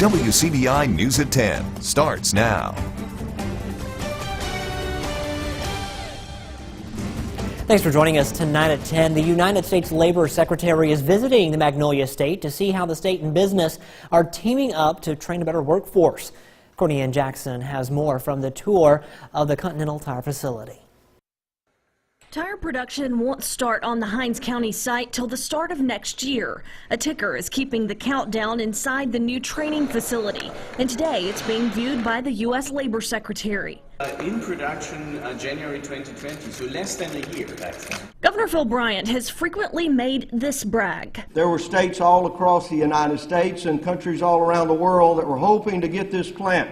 WCBI News at 10 starts now. Thanks for joining us tonight at 10. The United States Labor Secretary is visiting the Magnolia State to see how the state and business are teaming up to train a better workforce. Courtney Jackson has more from the tour of the Continental Tire facility. Tire production won't start on the Hinds County site till the start of next year. A ticker is keeping the countdown inside the new training facility, and today it's being viewed by the U.S. Labor Secretary. In production January 2020, so less than a year. Governor Phil Bryant has frequently made this brag. There were states all across the United States and countries all around the world that were hoping to get this plant.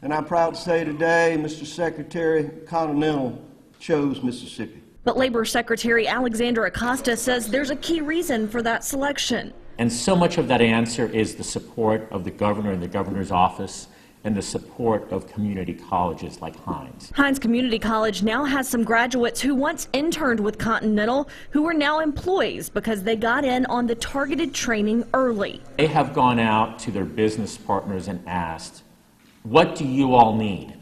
And I'm proud to say today, Mr. Secretary, Continental chose Mississippi. But Labor Secretary Alexander Acosta says there's a key reason for that selection. And so much of that answer is the support of the governor and the governor's office and the support of community colleges like Hinds. Hinds Community College now has some graduates who once interned with Continental who are now employees because they got in on the targeted training early. They have gone out to their business partners and asked, what do you all need?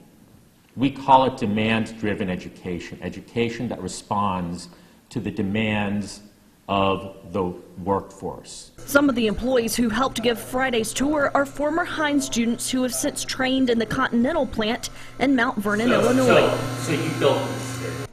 We call it demand-driven education, education that responds to the demands of the workforce. Some of the employees who helped give Friday's tour are former Hinds students who have since trained in the Continental plant in Mount Vernon, Illinois. So you built this.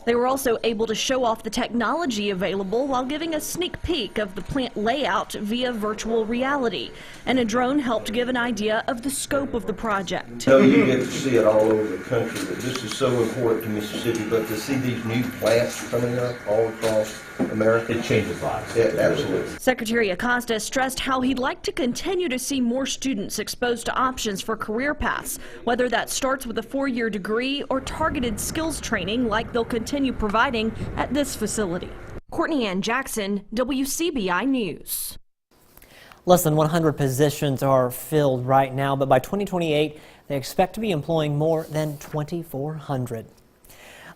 They were also able to show off the technology available while giving a sneak peek of the plant layout via virtual reality. And a drone helped give an idea of the scope of the project. You get to see it all over the country, but this is so important to Mississippi. But to see these new plants coming up all across America, It changes lives. Yeah, absolutely. Secretary Acosta stressed how he'd like to continue to see more students exposed to options for career paths, whether that starts with a 4-year degree or targeted skills training like they'll continue providing at this facility. Courtney Jackson, WCBI News. Less than 100 positions are filled right now, but by 2028, they expect to be employing more than 2,400.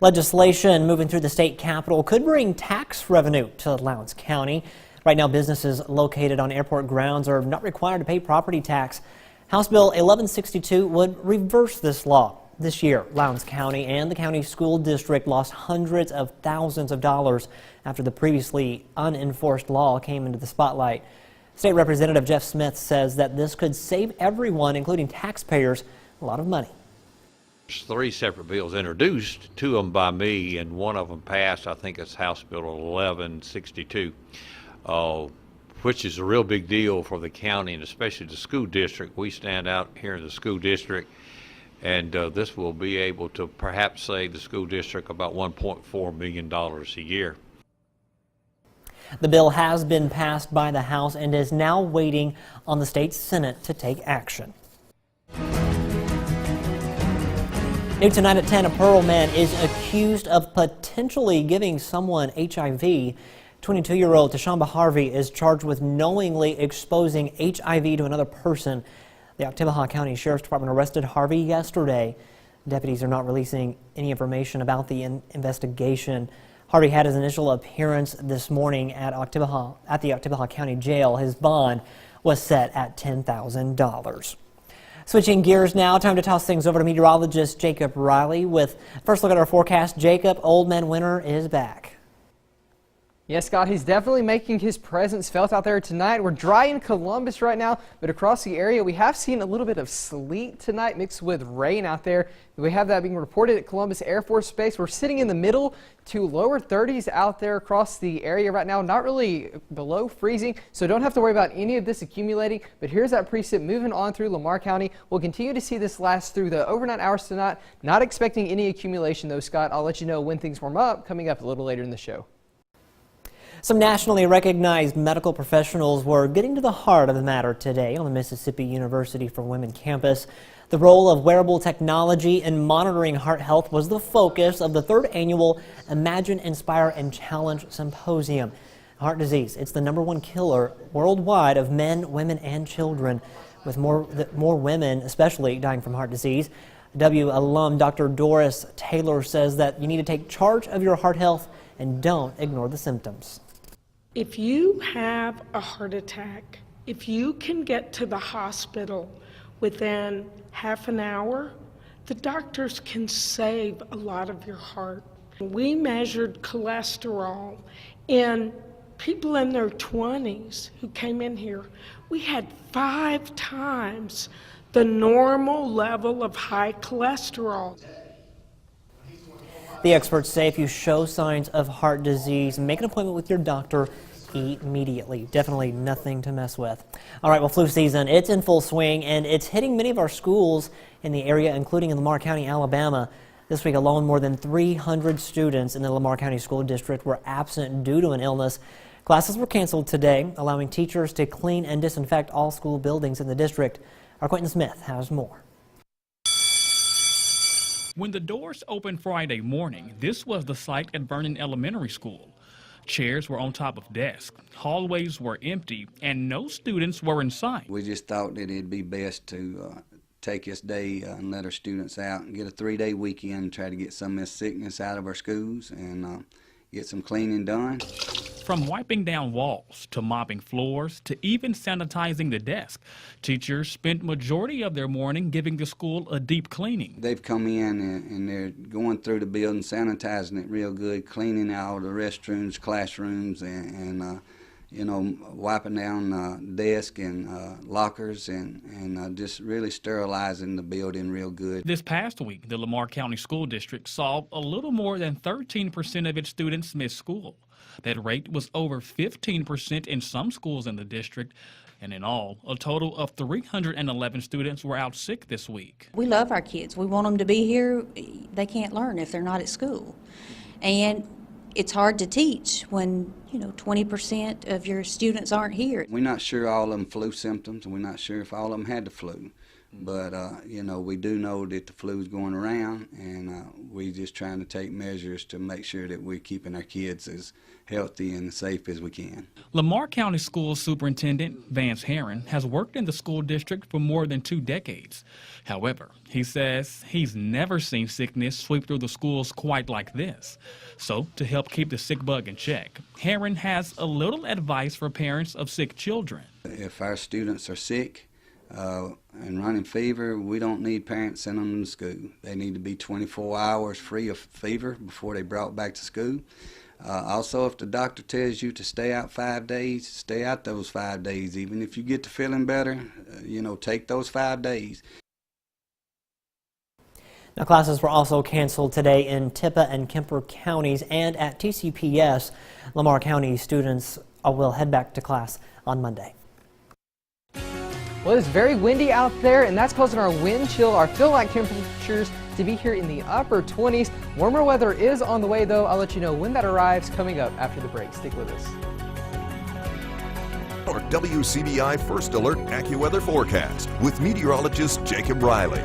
Legislation moving through the state capitol could bring tax revenue to Lowndes County. Right now, businesses located on airport grounds are not required to pay property tax. House Bill 1162 would reverse this law. This year, Lowndes County and the county school district lost hundreds of thousands of dollars after the previously unenforced law came into the spotlight. State Representative Jeff Smith says that this could save everyone, including taxpayers, a lot of money. There's 3 separate bills introduced, 2 of them by me, and 1 of them passed. I think it's House Bill 1162, which is a real big deal for the county and especially the school district. We stand out here in the school district, and this will be able to perhaps save the school district about $1.4 million a year. The bill has been passed by the House and is now waiting on the state Senate to take action. New tonight at 10, a Pearl man is accused of potentially giving someone HIV. 22-year-old Tashamba Harvey is charged with knowingly exposing HIV to another person. The Oktibbeha County Sheriff's Department arrested Harvey yesterday. Deputies are not releasing any information about the investigation. Harvey had his initial appearance this morning at the Oktibbeha County Jail. His bond was set at $10,000. Switching gears now, time to toss things over to meteorologist Jacob Riley with first look at our forecast. Jacob, Old Man Winter is back. Yes, Scott, he's definitely making his presence felt out there tonight. We're dry in Columbus right now, but across the area we have seen a little bit of sleet tonight mixed with rain out there. We have that being reported at Columbus Air Force Base. We're sitting in the middle to lower 30s out there across the area right now, not really below freezing, so don't have to worry about any of this accumulating. But here's that precip moving on through Lamar County. We'll continue to see this last through the overnight hours tonight. Not expecting any accumulation though, Scott. I'll let you know when things warm up coming up a little later in the show. Some nationally recognized medical professionals were getting to the heart of the matter today on the Mississippi University for Women campus. The role of wearable technology in monitoring heart health was the focus of the 3rd annual Imagine, Inspire, and Challenge Symposium. Heart disease, it's the #1 killer worldwide of men, women, and children, with more women especially dying from heart disease. W alum Dr. Doris Taylor says that you need to take charge of your heart health and don't ignore the symptoms. If you have a heart attack, if you can get to the hospital within half an hour, the doctors can save a lot of your heart. We measured cholesterol in people in their 20s who came in here. We had 5 times the normal level of high cholesterol. The experts say if you show signs of heart disease, make an appointment with your doctor immediately. Definitely nothing to mess with. All right, well, flu season, it's in full swing, and it's hitting many of our schools in the area, including in Lamar County, Alabama. This week alone, more than 300 students in the Lamar County School District were absent due to an illness. Classes were canceled today, allowing teachers to clean and disinfect all school buildings in the district. Our Quentin Smith has more. When the doors opened Friday morning, this was the site at Vernon Elementary School. Chairs were on top of desks, hallways were empty, and no students were in sight. We just thought that it'd be best to take this day and let our students out and get a 3-day weekend and try to get some of this sickness out of our schools and get some cleaning done. From wiping down walls to mopping floors to even sanitizing the desk, teachers spent majority of their morning giving the school a deep cleaning. They've come in and they're going through the building, sanitizing it real good, cleaning out all the restrooms, classrooms, and you know, wiping down desks and lockers and just really sterilizing the building real good. This past week, the Lamar County School District saw a little more than 13% of its students miss school. That rate was over 15% in some schools in the district. And in all, a total of 311 students were out sick this week. We love our kids. We want them to be here. They can't learn if they're not at school. And it's hard to teach when, 20% of your students aren't here. We're not sure all of them flu symptoms, and we're not sure if all of them had the flu. But, we do know that the flu is going around, and we're just trying to take measures to make sure that we're keeping our kids as healthy and safe as we can. Lamar County School Superintendent Vance Herron has worked in the school district for more than 2 decades. However, he says he's never seen sickness sweep through the schools quite like this. So, to help keep the sick bug in check, Herron has a little advice for parents of sick children. If our students are sick, and running fever, we don't need parents sending them to school. They need to be 24 hours free of fever before they brought back to school. Also, if the doctor tells you to stay out 5 days, stay out those 5 days. Even if you get to feeling better, take those 5 days. Now, classes were also canceled today in Tippah and Kemper counties, and at TCPS, Lamar County students will head back to class on Monday. Well, it's very windy out there, and that's causing our wind chill, our feel-like temperatures to be here in the upper 20s. Warmer weather is on the way, though. I'll let you know when that arrives coming up after the break. Stick with us. Our WCBI First Alert AccuWeather forecast with meteorologist Jacob Riley.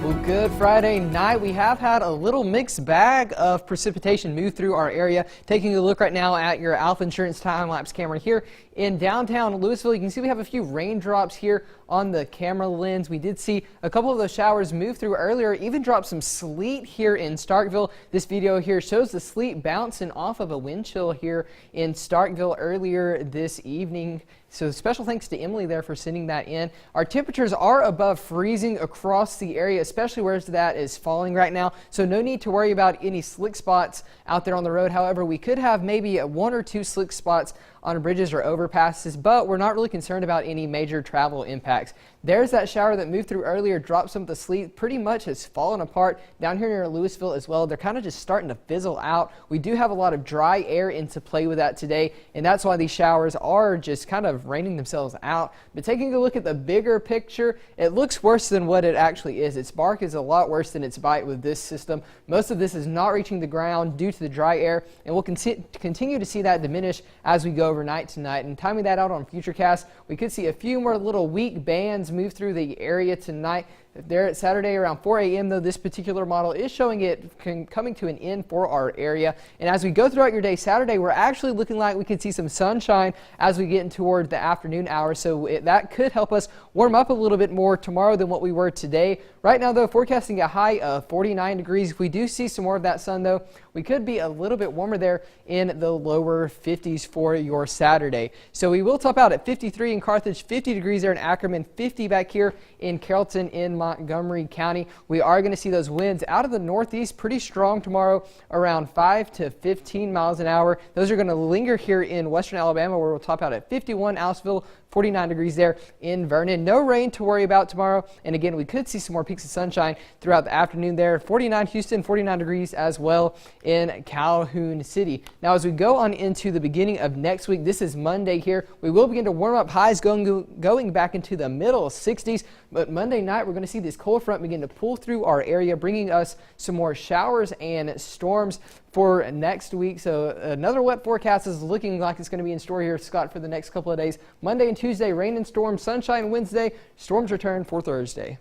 Well, good Friday night. We have had a little mixed bag of precipitation move through our area. Taking a look right now at your Alpha Insurance time-lapse camera here in downtown Louisville, you can see we have a few raindrops here on the camera lens. We did see a couple of those showers move through earlier, even dropped some sleet here in Starkville. This video here shows the sleet bouncing off of a wind chill here in Starkville earlier this evening. So special thanks to Emily there for sending that in. Our temperatures are above freezing across the area, especially where that is falling right now. So no need to worry about any slick spots out there on the road. However, we could have maybe 1 or 2 slick spots on bridges or overpasses, but we're not really concerned about any major travel impacts. There's that shower that moved through earlier, dropped some of the sleet, pretty much has fallen apart down here near Louisville as well. They're kind of just starting to fizzle out. We do have a lot of dry air into play with that today, and that's why these showers are just kind of raining themselves out. But taking a look at the bigger picture, it looks worse than what it actually is. Its bark is a lot worse than its bite with this system. Most of this is not reaching the ground due to the dry air, and we'll continue to see that diminish as we go overnight tonight. And timing that out on Futurecast, we could see a few more little weak bands move through the area tonight. There at Saturday around 4 a.m. though, this particular model is showing it coming to an end for our area. And as we go throughout your day Saturday, we're actually looking like we could see some sunshine as we get in toward the afternoon hours. So that could help us warm up a little bit more tomorrow than what we were today. Right now though, forecasting a high of 49 degrees. If we do see some more of that sun though, we could be a little bit warmer there in the lower 50s for your Saturday. So we will top out at 53 in Carthage, 50 degrees there in Ackerman, 50 back here in Carrollton in Montgomery County. We are going to see those winds out of the northeast pretty strong tomorrow, around 5 to 15 miles an hour. Those are going to linger here in western Alabama, where we'll top out at 51 Aliceville, 49 degrees there in Vernon. No rain to worry about tomorrow. And again, we could see some more peaks of sunshine throughout the afternoon there. 49 Houston, 49 degrees as well in Calhoun City. Now, as we go on into the beginning of next week, this is Monday here, we will begin to warm up, highs going back into the middle 60s. But Monday night, we're going to see this cold front begin to pull through our area, bringing us some more showers and storms for next week. So another wet forecast is looking like it's going to be in store here, Scott, for the next couple of days. Monday and Tuesday, rain and storms, sunshine Wednesday, storms return for Thursday.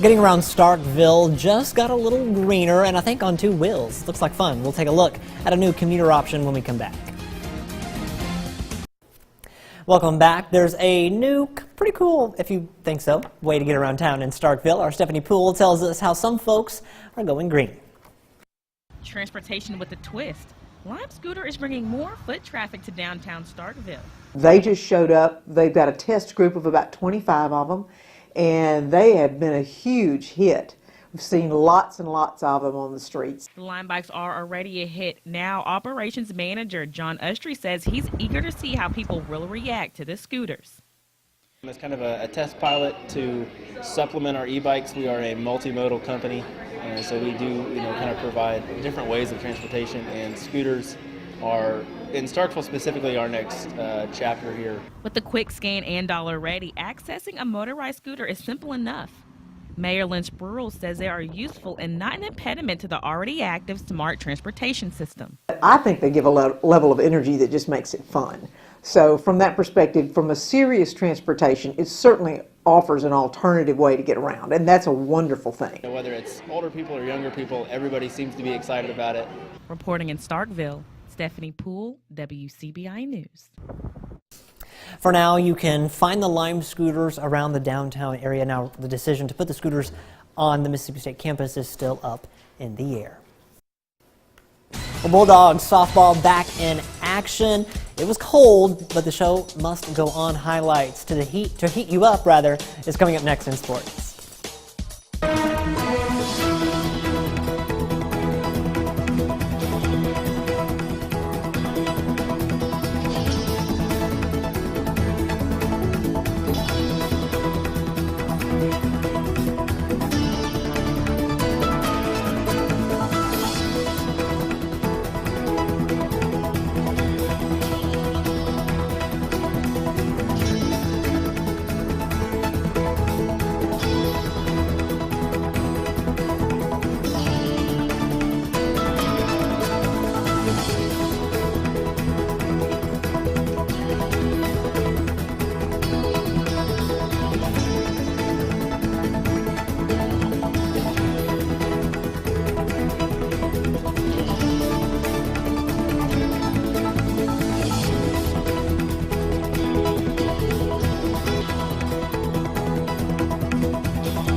Getting around Starkville just got a little greener, and I think on two wheels. Looks like fun. We'll take a look at a new commuter option when we come back. Welcome back. There's a new, pretty cool, if you think so, way to get around town in Starkville. Our Stephanie Poole tells us how some folks are going green. Transportation with a twist. Lime Scooter is bringing more foot traffic to downtown Starkville. They just showed up. They've got a test group of about 25 of them, and they have been a huge hit. We've seen lots and lots of them on the streets. The Lime bikes are already a hit. Now, operations manager John Ustry says he's eager to see how people will react to the scooters. It's kind of a test pilot to supplement our e-bikes. We are a multimodal company, and so we do, kind of provide different ways of transportation, and scooters are, in Starkville specifically, our next chapter here. With the quick scan and dollar ready, accessing a motorized scooter is simple enough. Mayor Lynch Burrell says they are useful and not an impediment to the already active smart transportation system. I think they give a level of energy that just makes it fun. So from that perspective, from a serious transportation, it certainly offers an alternative way to get around, and that's a wonderful thing. Whether it's older people or younger people, everybody seems to be excited about it. Reporting in Starkville, Stephanie Poole, WCBI News. For now, you can find the Lime scooters around the downtown area. Now, the decision to put the scooters on the Mississippi State campus is still up in the air. Well, Bulldogs softball back in action. It was cold, but the show must go on. Highlights to heat you up, rather, is coming up next in sports.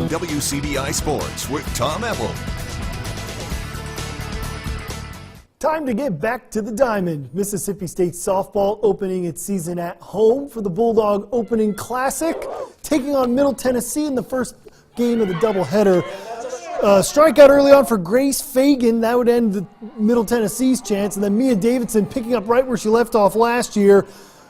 WCBI Sports with Tom Epple. Time to get back to the diamond. Mississippi State softball opening its season at home for the Bulldog Opening Classic, taking on Middle Tennessee in the first game of the doubleheader. Strikeout early on for Grace Fagan. That would end the Middle Tennessee's chance. And then Mia Davidson picking up right where she left off last year.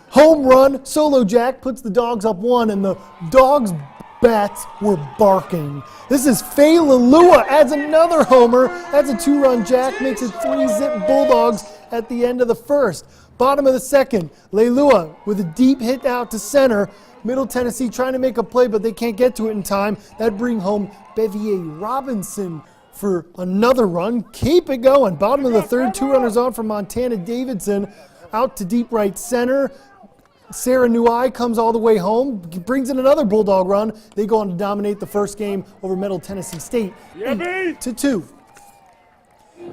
Home run, solo jack, puts the Dogs up 1, and the Dogs' bats were barking. This is Faye Lalua, adds another homer. That's a 2-run jack, makes it 3-zip Bulldogs at the end of the first. Bottom of the second, Lalua with a deep hit out to center. Middle Tennessee trying to make a play, but they can't get to it in time. That'd bring home Bevier Robinson for another run. Keep it going. Bottom of the third, 2 runners on from Montana Davidson. Out to deep right center. Sarah Neweye comes all the way home, brings in another Bulldog run. They go on to dominate the first game over Middle Tennessee State 8-2.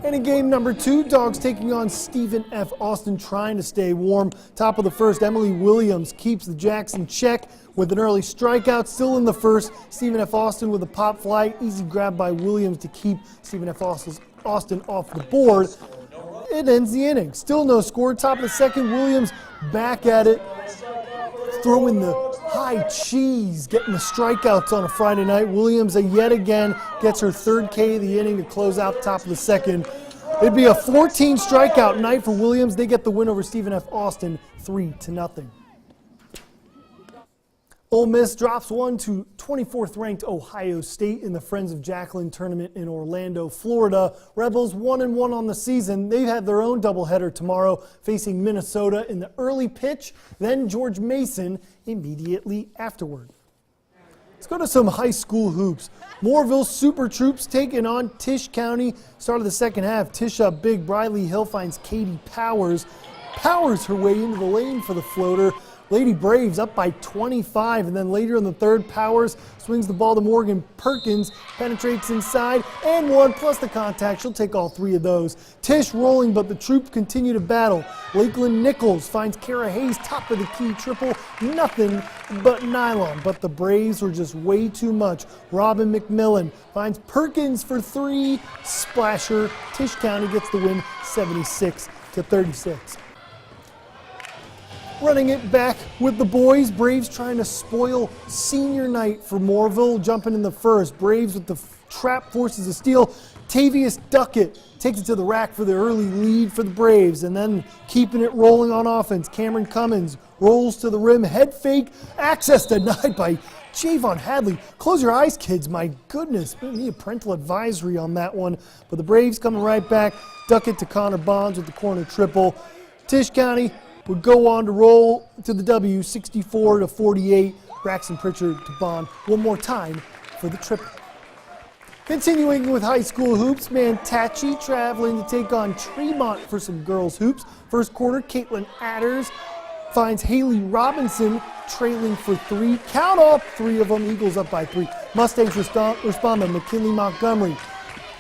And in game number 2, Dogs taking on Stephen F. Austin, trying to stay warm. Top of the first, Emily Williams keeps the Jacks in check with an early strikeout. Still in the first, Stephen F. Austin with a pop fly. Easy grab by Williams to keep Stephen F. Austin off the board. It ends the inning. Still no score. Top of the second, Williams back at it. Throwing the high cheese, getting the strikeouts on a Friday night. Williams yet again gets her third K of the inning to close out top of the second. It'd be a 14 strikeout night for Williams. They get the win over Stephen F. Austin 3-0. Ole Miss drops one to 24th ranked Ohio State in the Friends of Jacqueline tournament in Orlando, Florida. Rebels 1-1 on the season. They have their own doubleheader tomorrow facing Minnesota in the early pitch, then George Mason immediately afterward. Let's go to some high school hoops. Mooreville Super Troops taking on Tisch County. Start of the second half. Tisch up big. Briley Hill finds Katie Powers. Powers her way into the lane for the floater. Lady Braves up by 25, and then later in the third, Powers swings the ball to Morgan Perkins, penetrates inside, and one, plus the contact. She'll take all 3 of those. Tisch rolling, but the Troops continue to battle. Lakeland Nichols finds Kara Hayes, top of the key triple, nothing but nylon, but the Braves were just way too much. Robin McMillan finds Perkins for 3, splasher. Tisch County gets the win 76-36. Running it back with the boys. Braves trying to spoil senior night for Mooreville. Jumping in the first. Braves with the trap forces a steal. Tavius Duckett takes it to the rack for the early lead for the Braves. And then keeping it rolling on offense. Cameron Cummins rolls to the rim. Head fake. Access denied by Javon Hadley. Close your eyes, kids. My goodness. We need a parental advisory on that one. But the Braves coming right back. Duckett to Connor Bonds with the corner triple. Tisch County would go on to roll to the W 64-48. Braxton Pritchard to Bond one more time for the triple. Continuing with high school hoops, Mantachi traveling to take on Tremont for some girls hoops. First quarter, Caitlin Adders finds Haley Robinson trailing for 3. Count all 3 of them. Eagles up by 3. Mustangs respond to McKinley Montgomery.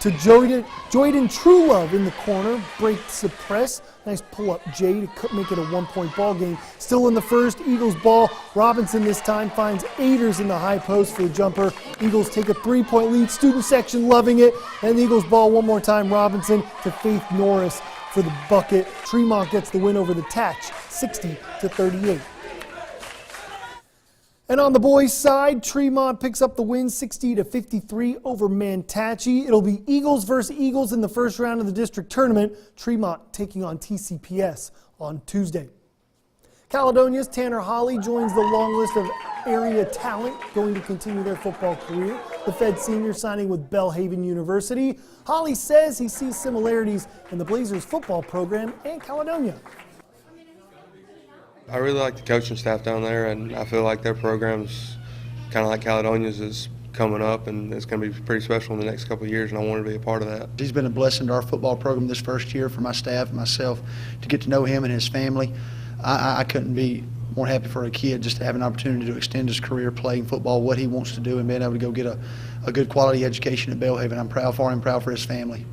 To Joyden Truelove in the corner, breaks the press. Nice pull-up Jay to make it a 1-point ball game. Still in the first, Eagles ball. Robinson this time finds Aders in the high post for the jumper. Eagles take a 3-point lead. Student section loving it. And the Eagles ball one more time. Robinson to Faith Norris for the bucket. Tremont gets the win over the Tatch, 60-38. And on the boys' side, Tremont picks up the win 60-53 over Mantachi. It'll be Eagles versus Eagles in the first round of the district tournament. Tremont taking on TCPS on Tuesday. Caledonia's Tanner Holly joins the long list of area talent going to continue their football career. The Fed senior signing with Belhaven University. Holly says he sees similarities in the Blazers football program and Caledonia. I really like the coaching staff down there, and I feel like their program's kind of like Caledonia's is coming up, and it's going to be pretty special in the next couple of years, and I want to be a part of that. He's been a blessing to our football program this first year for my staff and myself to get to know him and his family. I couldn't be more happy for a kid just to have an opportunity to extend his career playing football, what he wants to do, and being able to go get a good quality education at Belhaven. I'm proud for him, proud for his family.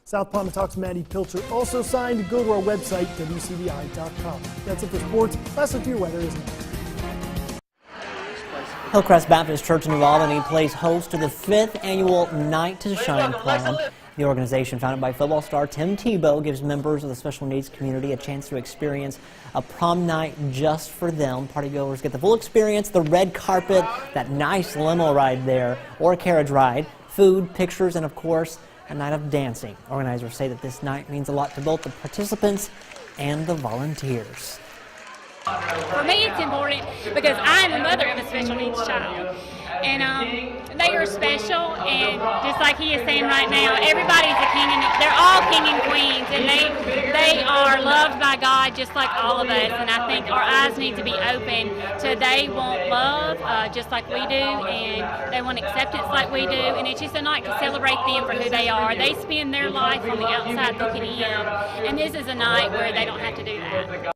South Pontotoc Maddie Pilcher also signed to go to our website, WCBI.com. That's it for sports. That's it for your weather, isn't it? Hillcrest Baptist Church in New Albany plays host to the 5th annual Night to Shine prom. The organization, founded by football star Tim Tebow, gives members of the special needs community a chance to experience a prom night just for them. Partygoers get the full experience, the red carpet, that nice limo ride there, or a carriage ride, food, pictures, and of course, a night of dancing. Organizers say that this night means a lot to both the participants and the volunteers. For me, it's important because I am the mother of a special needs child. And they are special, and just like he is saying right now, everybody's a king, and they're all king and queens, and they are loved by God just like all of us. And I think our eyes need to be open to they want love just like we do, and they want acceptance like we do, and it's just a night to celebrate them for who they are. They spend their life on the outside looking in, and this is a night where they don't have to do that.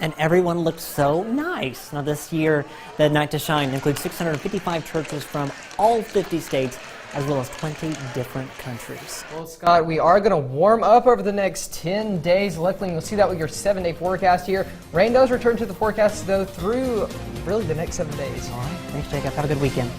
And everyone looked so nice. Now this year, the Night to Shine includes 655 churches from all 50 states, as well as 20 different countries. Well, Scott, we are going to warm up over the next 10 days. Luckily, you'll see that with your 7-day forecast here. Rain does return to the forecast, though, through really the next 7 days. All right. Thanks, Jacob. Have a good weekend.